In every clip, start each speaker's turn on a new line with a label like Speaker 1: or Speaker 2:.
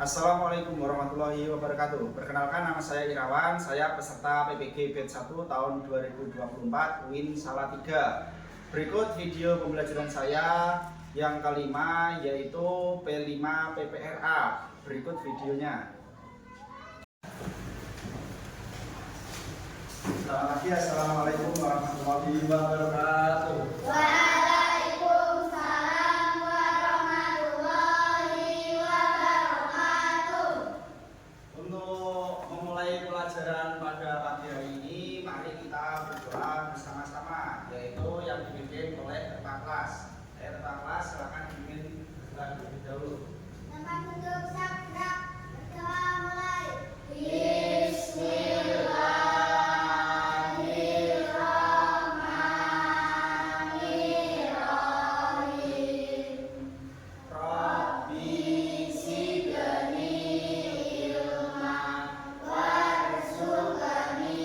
Speaker 1: Assalamualaikum warahmatullahi wabarakatuh. Perkenalkan, nama saya Irawan, saya peserta PPG Batch 1 tahun 2024 UIN Salatiga. Berikut video pembelajaran saya yang kelima, yaitu P5 PPRA. Berikut videonya. Selamat pagi, Assalamualaikum warahmatullahi wabarakatuh. Pelajaran pada pagi hari ini, mari kita berdoa bersama-sama, yaitu yang dipimpin oleh ketua kelas. Ketua kelas, silakan dipimpin terlebih dahulu.
Speaker 2: Tempat duduk sakra, berdoa mulai. Bismillahirrahmanirrahim. Rabbi zidni ilma warzuqni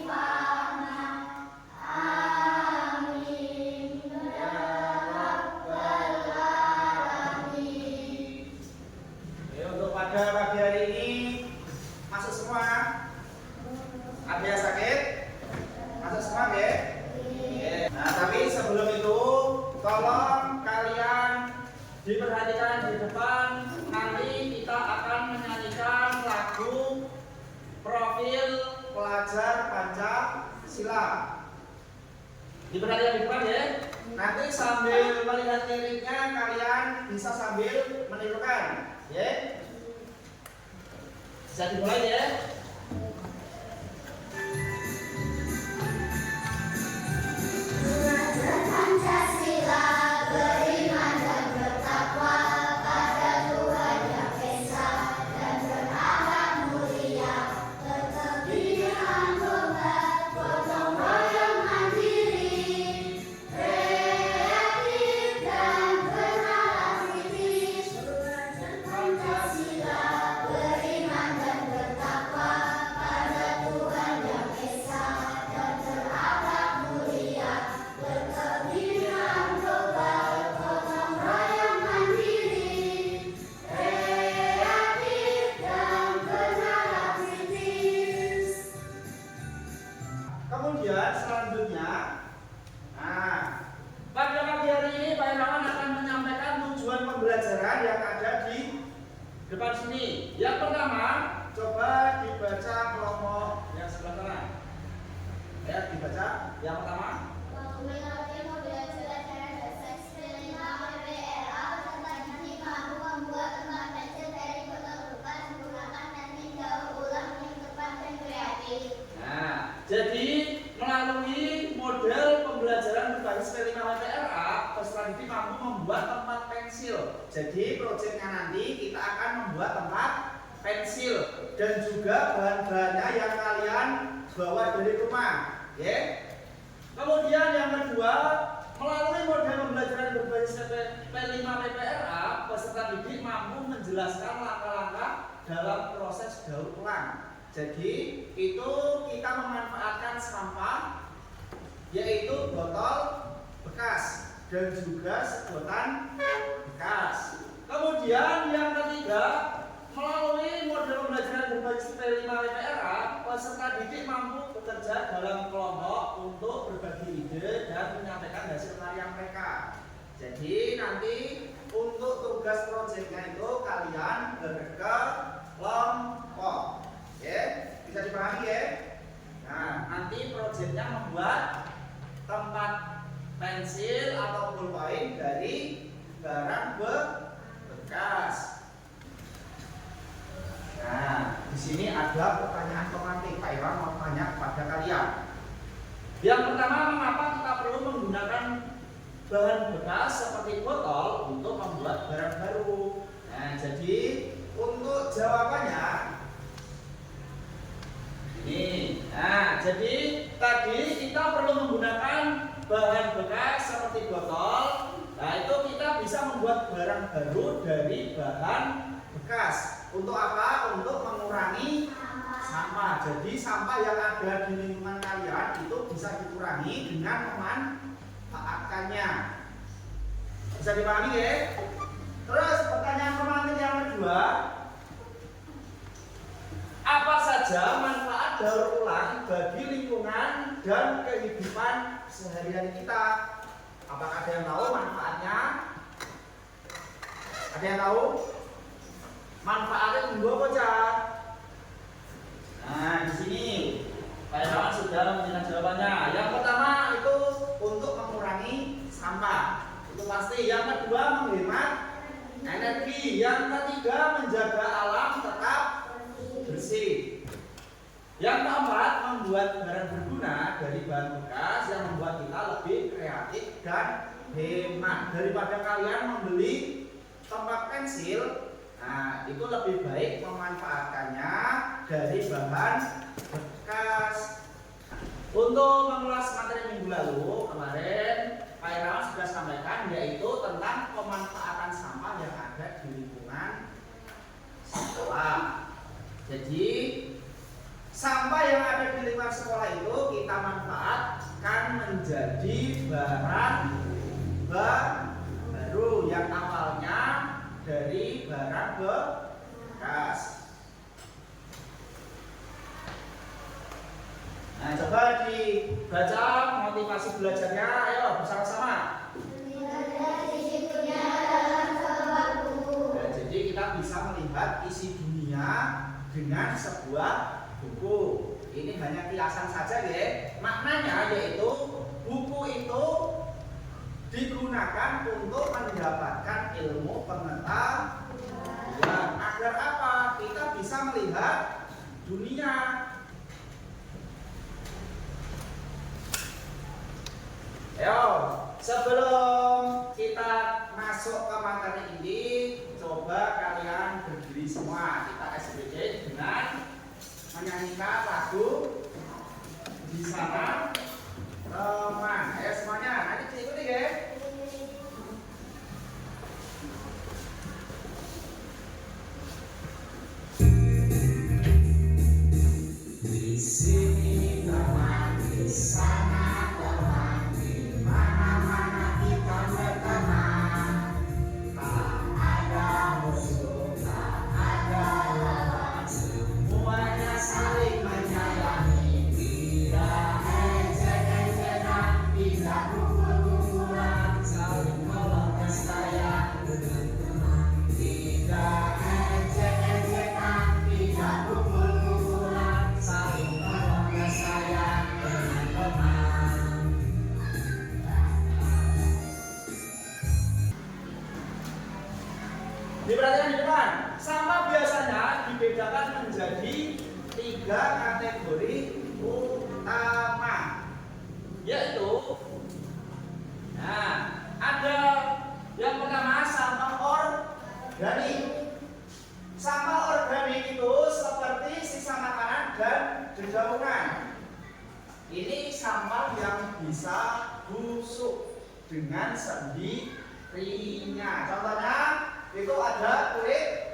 Speaker 2: fahma. Amin ya rabbal alamin.
Speaker 1: Untuk pada pagi hari ini masuk semua. Ada yang sakit? Masuk semua, ya? Nah, tapi sebelum itu tolong kalian diperhatikan di depan. Nanti kita akan menyanyikan lagu profil pelajar Pancasila. Diperhatikan di depan, ya. Nanti sambil melihat liriknya kalian bisa sambil menirukan, ya. Bisa dimulai, ya.
Speaker 2: Belajar Pancasila, beriman dan bertakwa pada Tuhan Yang Esa, dan berakhlak mulia, berkebudayaan global, gotong royong mandiri, kreatif dan bernalar kritis. Belajar Pancasila, beriman dan bertakwa pada Tuhan Yang Esa, dan berakhlak mulia, berkebudayaan global, gotong royong mandiri, kreatif dan bernalar kritis.
Speaker 1: Kemudian selanjutnya, pada pagi hari ini Pak Irawan akan menyampaikan tujuan pembelajaran yang ada di depan sini. Yang pertama, coba dibaca kelompok yang sebelah kanan. Ya, dibaca yang pertama.
Speaker 2: Mengikuti model pelajaran dasar P5 PPRA beserta didik mampu membuat tempat pensil dari botol bekas menggunakan teknik daur ulang yang cepat dan kreatif.
Speaker 1: Nah, jadi melalui model pembelajaran berbasis P5 PPRA, peserta didik mampu membuat tempat pensil. Jadi proyeknya nanti kita akan membuat tempat pensil dan juga bahan-bahannya yang kalian bawa dari rumah, ya. Kemudian yang kedua, melalui model pembelajaran berbasis P5 PPRA, peserta didik mampu menjelaskan langkah-langkah dalam proses daur ulang. Jadi itu kita memanfaatkan sampah, yaitu botol bekas dan juga sedotan bekas. Kemudian yang ketiga, melalui model pembelajaran berbasis P5 PPRA, peserta didik mampu bekerja dalam kelompok untuk berbagi ide dan menyampaikan hasil karya mereka. Jadi nanti untuk tugas proyeknya itu kalian berkelompok, ya, bisa dipahami, ya. Nah, nanti proyeknya membuat tempat pensil atau pulpen dari barang bekas. Nah, di sini ada pertanyaan pemantik. Pak Iwan mau tanya kepada kalian. Yang pertama, mengapa kita perlu menggunakan bahan bekas seperti botol untuk membuat barang baru? Nah, jadi untuk jawabannya ini. Nah, jadi tadi kita perlu menggunakan bahan bekas seperti botol. Nah, itu kita bisa membuat barang baru dari bahan bekas. Untuk apa? Untuk mengurangi sampah. Jadi sampah yang ada di lingkungan kalian itu bisa dikurangi dengan memanfaatkannya. Bisa dipahami, ya? Terus pertanyaan pemantik yang kedua, saja manfaat daur ulang bagi lingkungan dan kehidupan sehari-hari kita. Apakah ada yang tahu manfaatnya? Ada yang tahu? Manfaatnya tunggu apa, Cak? Nah, di sini Pak Irawan sudah memberikan jawabannya. Yang pertama itu untuk mengurangi sampah. Itu pasti. Yang kedua menghemat energi. Yang ketiga menjaga alam tetap bersih. Yang keempat membuat barang berguna dari bahan bekas yang membuat kita lebih kreatif dan hemat. Daripada kalian membeli tempat pensil, nah itu lebih baik memanfaatkannya dari bahan bekas. Untuk mengulas materi minggu lalu kemarin Pak Irawan sudah sampaikan, yaitu tentang pemanfaatan sampah yang ada di lingkungan sekolah. Jadi sampah yang ada di lingkungan sekolah itu kita manfaatkan menjadi barang baru yang awalnya dari barang bekas. Nah, coba dibaca motivasi belajarnya, ayo bersama-sama. Nah, jadi kita bisa melihat isi dunia dengan sebuah buku. Ini hanya kiasan saja ya. Maknanya yaitu buku itu digunakan untuk mendapatkan ilmu pengetahuan. Agar apa? Kita bisa melihat dunia. Ayo, sebelum kita masuk ke materi ini, coba kalian berdiri semua. Kita SBD dengan menyanyikan lagu Di Sana Teman. Ayo semuanya, nanti ikuti ya. Di sini teman, di sana teman, di mana-mana kita berteman. Tak ada musuh, tak ada lawan, semuanya saling menyayangi. Tidak ejek-ejekan, tidak pukul-pukulan, saling tolong dan sayang dengan teman. Tidak ejek-ejekan, tidak pukul-pukulan, saling tolong dan sayang dengan teman. Diperhatikan di depan. Sampah biasanya dibedakan menjadi 3 kategori utama, yaitu ada yang pertama sampah organik. Sampah organik itu seperti sisa makanan dan dedaunan. Ini sampah yang bisa busuk dengan sendirinya. Contohnya itu ada kulit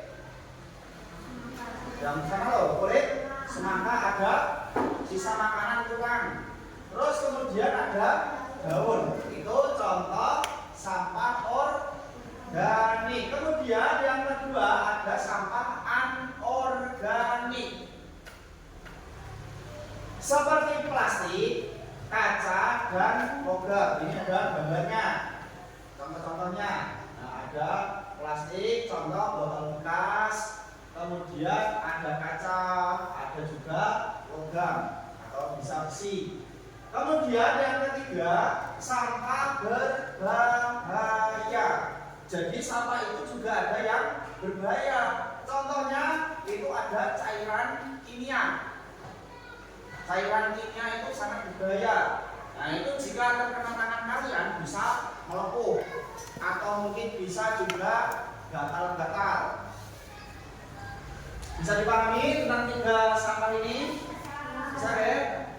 Speaker 1: yang sana loh, kulit semangka, ada sisa makanan tukang. Terus kemudian ada daun. Itu contoh sampah organik. Kemudian yang kedua ada sampah anorganik. Seperti plastik, kaca, dan logam. Ini ada gambarnya. Contoh-contohnya. Nah, ada plastik, contoh botol bekas, kemudian ada kaca, ada juga logam atau bisa besi. Kemudian yang ketiga, sampah berbahaya. Jadi sampah itu juga ada yang berbahaya. Contohnya itu ada cairan kimia. Cairan kimia itu sangat berbahaya. Nah, itu jika terkena tangan kalian bisa melepuh atau mungkin bisa juga gatal-gatal. Bisa dipahami tentang 3 sampah ini? Bisa ya?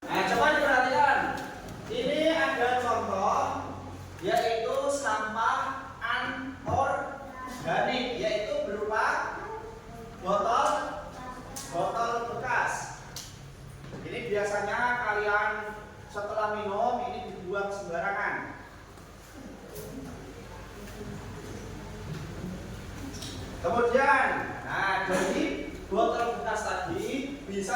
Speaker 1: Nah, coba diperhatikan. Ini ada contoh, yaitu sampah anorganik, yaitu berupa botol bekas. Ini biasanya kalian setelah minum ini dibuang sembarangan. Kemudian, nah dari botol bekas tadi bisa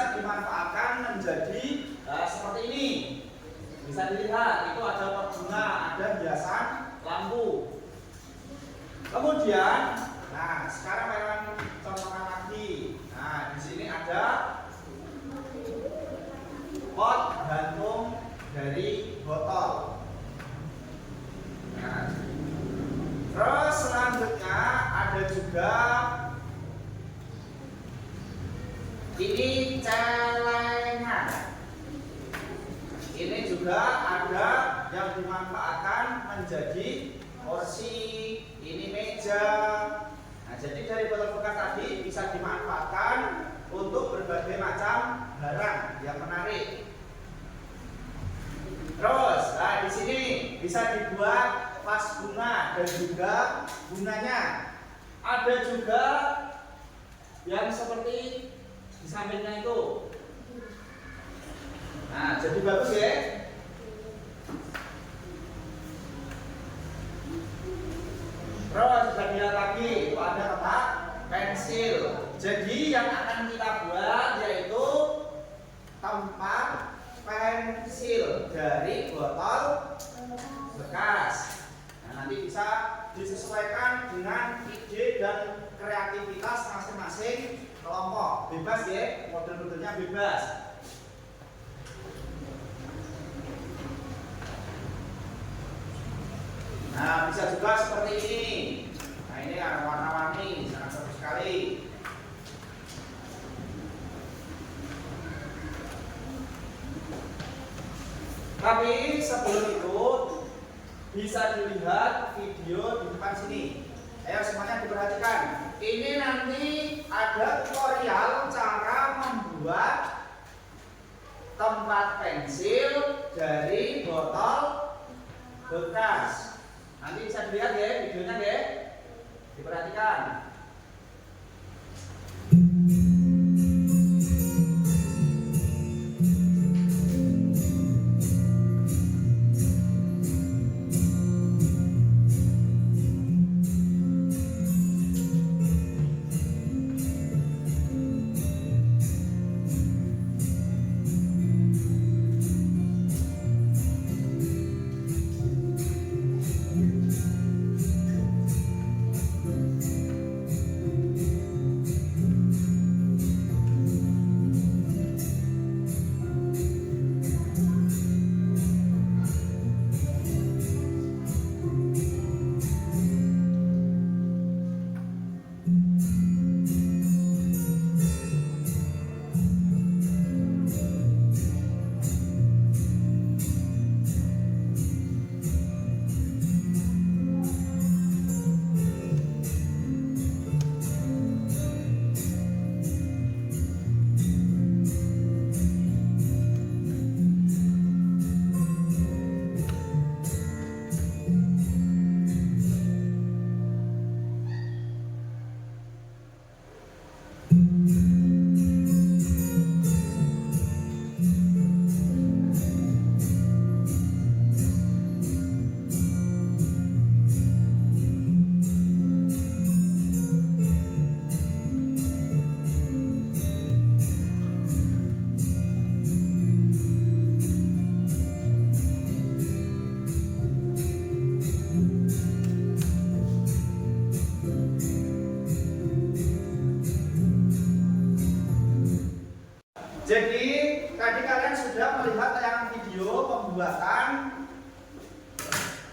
Speaker 1: Ini celengan. Ini juga ada yang dimanfaatkan menjadi kursi. Ini meja. Nah, jadi dari botol bekas tadi bisa dimanfaatkan untuk berbagai macam barang yang menarik. Terus, nah di sini bisa dibuat vas bunga dan juga bunganya. Ada juga yang seperti di sampingnya itu. Nah, jadi bagus ya. Terus kita lihat lagi, itu ada kotak pensil. Jadi yang akan kita buat yaitu tempat pensil dari botol bekas. Nah, nanti bisa disesuaikan dengan ide dan kreativitas masing-masing kelompok. Bebas ya, model-modelnya bebas. Nah, bisa juga seperti ini. Nah, ini ada warna-warni, sangat bagus sekali. Tapi sebelum itu bisa dilihat video di depan sini. Ayo semuanya diperhatikan. Ini nanti ada tutorial cara membuat tempat pensil dari botol bekas. Nanti bisa dilihat ya videonya ya. Diperhatikan. Jadi tadi kalian sudah melihat tayangan video pembuatan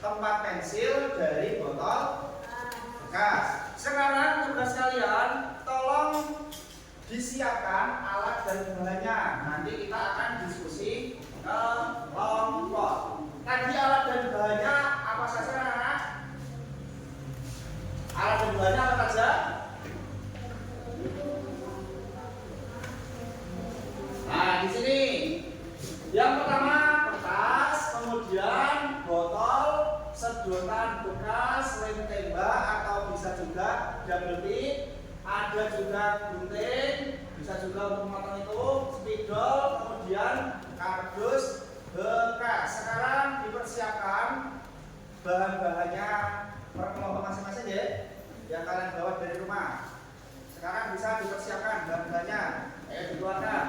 Speaker 1: tempat pensil dari botol bekas. Sekarang tugas kalian tolong disiapkan alat dan bahannya. Nanti kita akan diskusi ke kelompok. Tadi alat dan bahannya apa saja anak-anak? Alat dan bahannya apa saja? Nah, di sini yang pertama kertas, kemudian botol, sedotan bekas, lem tembak atau bisa juga double tip, ada juga gunting, bisa juga untuk memotong itu, spidol, kemudian kardus bekas. Sekarang dipersiapkan bahan-bahannya per kelompok masing-masing ya, yang kalian bawa dari rumah. Sekarang bisa dipersiapkan bahan-bahannya, ayo dikeluarkan.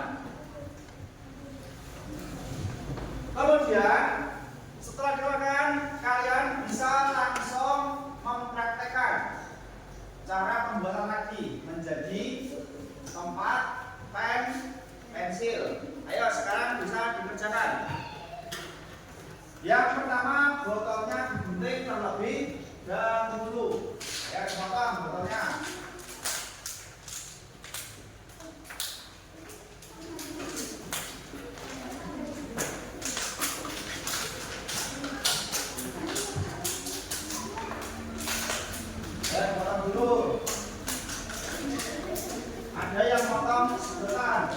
Speaker 1: Kemudian setelah dikeluarkan, kalian bisa langsung mempraktekkan cara pembuatan lagi menjadi tempat pensil. Ayo sekarang bisa dikerjakan. Yang pertama, botolnya digunting terlebih dahulu. Ya, potong botolnya. Ada yang potong sedotan.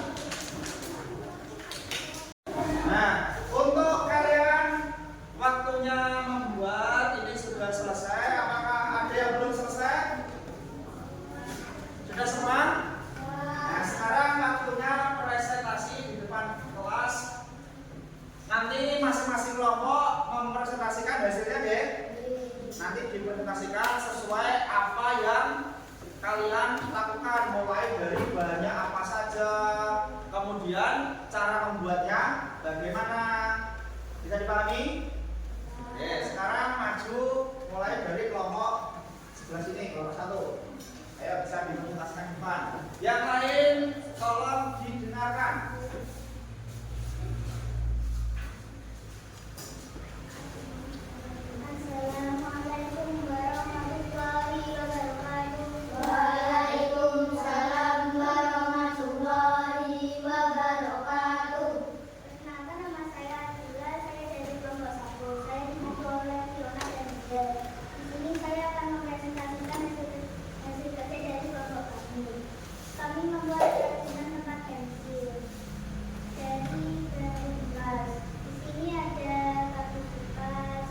Speaker 1: Nah, untuk kalian waktunya membuat ini sudah selesai. Apakah ada yang belum selesai? Sudah semua? Nah, sekarang waktunya presentasi di depan kelas. Nanti masing-masing kelompok mempresentasikan hasilnya, deh. Nanti dipresentasikan sesuai apa yang kalian lakukan, mulai dari bahannya apa saja, kemudian cara membuatnya bagaimana. Bisa dipahami? Oke, sekarang maju mulai dari kelompok sebelah sini, kelompok 1. Ayo bisa dipresentasikan di depan. Yang lain tolong didengarkan.
Speaker 2: Assalamualaikum warahmatullahi wabarakatuh. Waalaikumsalam warahmatullahi wabarakatuh. Perkenalkan, nama saya Abdullah, saya dari kelompok 1. Saya dibantu oleh Fiona dan Miguel. Di sini saya akan mempresentasikan hasil kerja dari kelompok kami. Kami membuat kerajinan tempat pensil dari bahan bekas. Di sini ada kartu bekas,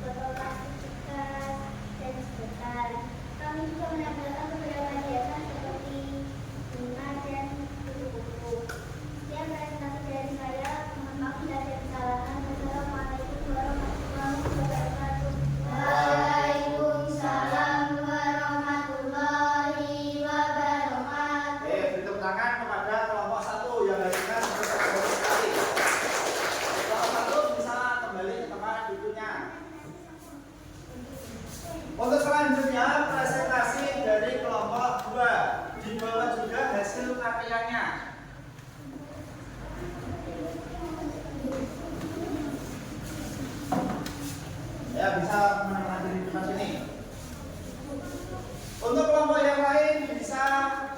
Speaker 2: botol plastik bekas, dan sedotan. Kami juga menampilkan beberapa hiasan seperti bunga dan kupu-kupu. Sekian presentasi dari saya. Mohon maaf bila ada kesalahan. Wassalamualaikum warahmatullahi wabarakatuh. Waalaikumsalam warahmatullahi wabarakatuh.
Speaker 1: Beri tepuk tangan kepada kelompok 1 yang hasilnya sudah bagus sekali. Kelompok 1 bisa kembali ke tempat duduknya. Untuk selanjutnya presentasi dari kelompok 2. Di bawah juga hasil karyanya. Ya, bisa menemani di tempat sini. Untuk kelompok yang lain bisa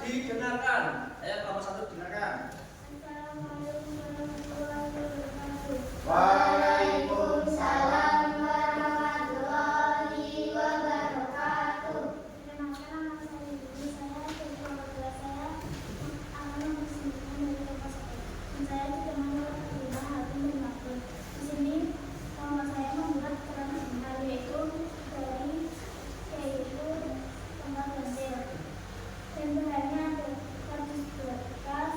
Speaker 1: didengarkan. Ayo kelompok 1 dengarkan.
Speaker 2: Assalamualaikum warahmatullahi wabarakatuh.
Speaker 1: Waalaikumsalam.
Speaker 2: Warahmatullahi wabarakatuh. Perkenalkan, nama saya Yudi. Saya dari kelompok 2. Saya akan mempresentasikan dari kelompok 1. Dan saya juga membuat rumah Hakim dan Makmur. Di sini kelompok saya membuat keterangan benar, yaitu tempat pensil. Dan bahannya ada kardus bekas,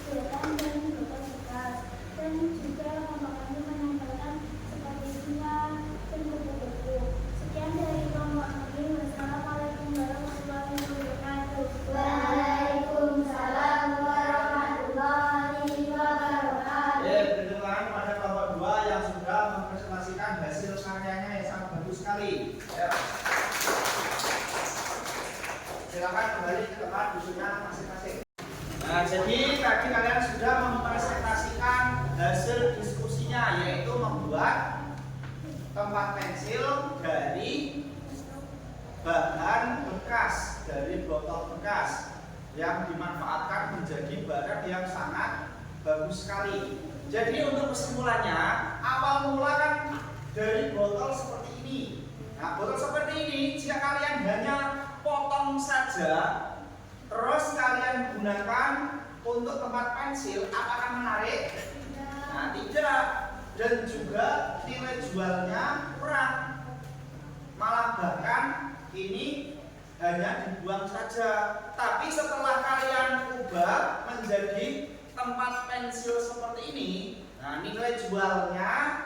Speaker 2: sedotan, dan botol bekas. Dan juga kelompok kami menempelkan seperti bunga dan kupu-kupu. Sekian dari kelompok kami. Wassalamualaikum warahmatullahi wabarakatuh. Waalaikumsalam warahmatullahi wabarakatuh.
Speaker 1: Beri tepuk tangan kepada kelompok 2 yang sudah mempresentasikan hasil karyanya yang sangat bagus sekali. Ya. Silakan kembali ke tempat duduknya masing-masing. Nah, jadi tadi kalian sudah mempresentasikan hasil diskusinya, yaitu membuat tempat pensil dari bahan bekas, dari botol bekas yang dimanfaatkan menjadi barang yang sangat bagus sekali. Jadi untuk kesimpulannya, awal mula kan dari botol seperti ini. Nah, botol seperti ini jika kalian hanya potong saja, terus kalian gunakan untuk tempat pensil, apakah menarik? Nah, tidak. Dan juga nilai jualnya kurang. Malah bahkan ini hanya dibuang saja. Tapi setelah kalian ubah menjadi tempat pensil seperti ini, nah nilai jualnya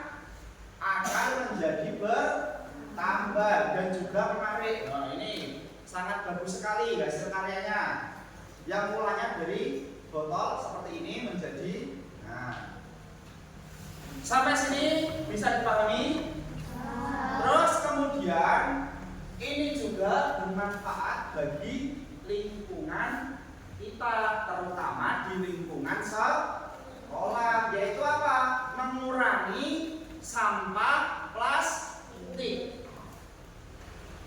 Speaker 1: akan menjadi bertambah dan juga menarik. Nah, ini sangat bagus sekali hasil karyanya. Yang mulanya dari botol seperti ini menjadi, nah, sampai sini bisa dipahami? Terus kemudian ini juga bermanfaat bagi lingkungan kita, terutama di lingkungan sekolah, yaitu apa? Mengurangi sampah plastik.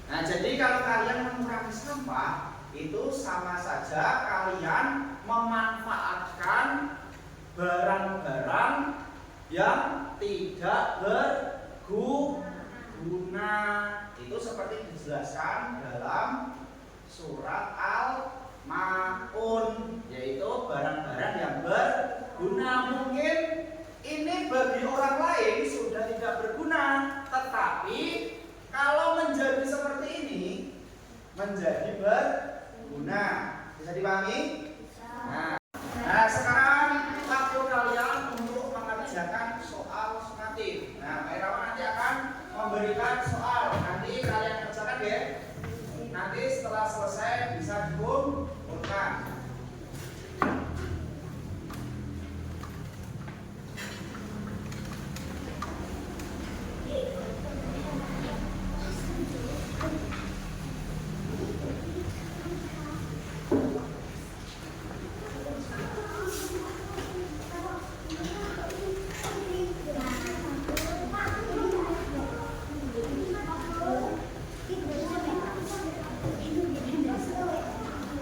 Speaker 1: Nah, jadi kalau kalian mengurangi sampah, itu sama saja kalian memanfaatkan barang-barang yang tidak berguna. Itu seperti dijelaskan dalam surat Al-Mulk maun, yaitu barang-barang yang berguna. Mungkin ini bagi orang lain sudah tidak berguna, tetapi kalau menjadi seperti ini menjadi berguna. Bisa dipahami? Nah, sekarang waktu kalian untuk mengerjakan soal sumatif. Nah, Pak Irawan nanti akan memberikan soal. Nanti kalian kerjakan ya. Nanti setelah selesai bisa dikumpulkan.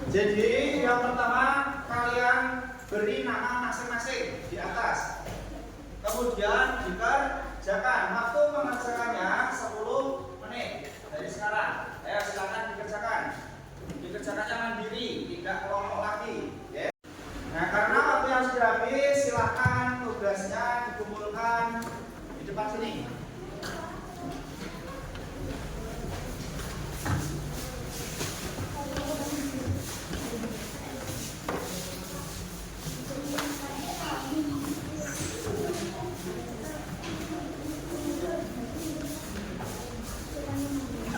Speaker 1: Jadi yang pertama kalian beri nama masing-masing di atas. Kemudian dikerjakan. Waktu mengerjakannya 10 menit dari sekarang. Ayo silakan dikerjakan. Dikerjakannya mandiri, tidak kelompok lagi. Ya. Nah, karena waktu yang sudah habis, silakan tugasnya dikumpulkan di depan sini.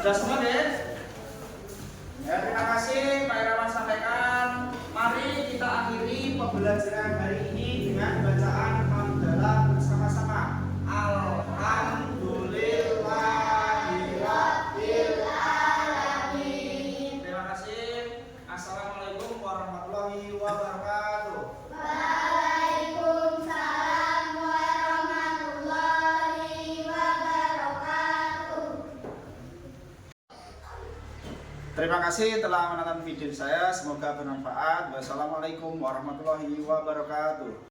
Speaker 1: Sudah semua deh? Ya, terima kasih Pak Irawan sampaikan. Mari kita akhiri pembelajaran hari ini dengan bacaan hamdalah bersama-sama. Alhamdulillahirabbil alamin. Terima kasih. Assalamualaikum warahmatullahi wabarakatuh.
Speaker 2: Waalaikumsalam warahmatullahi wabarakatuh.
Speaker 1: Terima kasih telah menonton video saya. Semoga bermanfaat. Wassalamualaikum warahmatullahi wabarakatuh.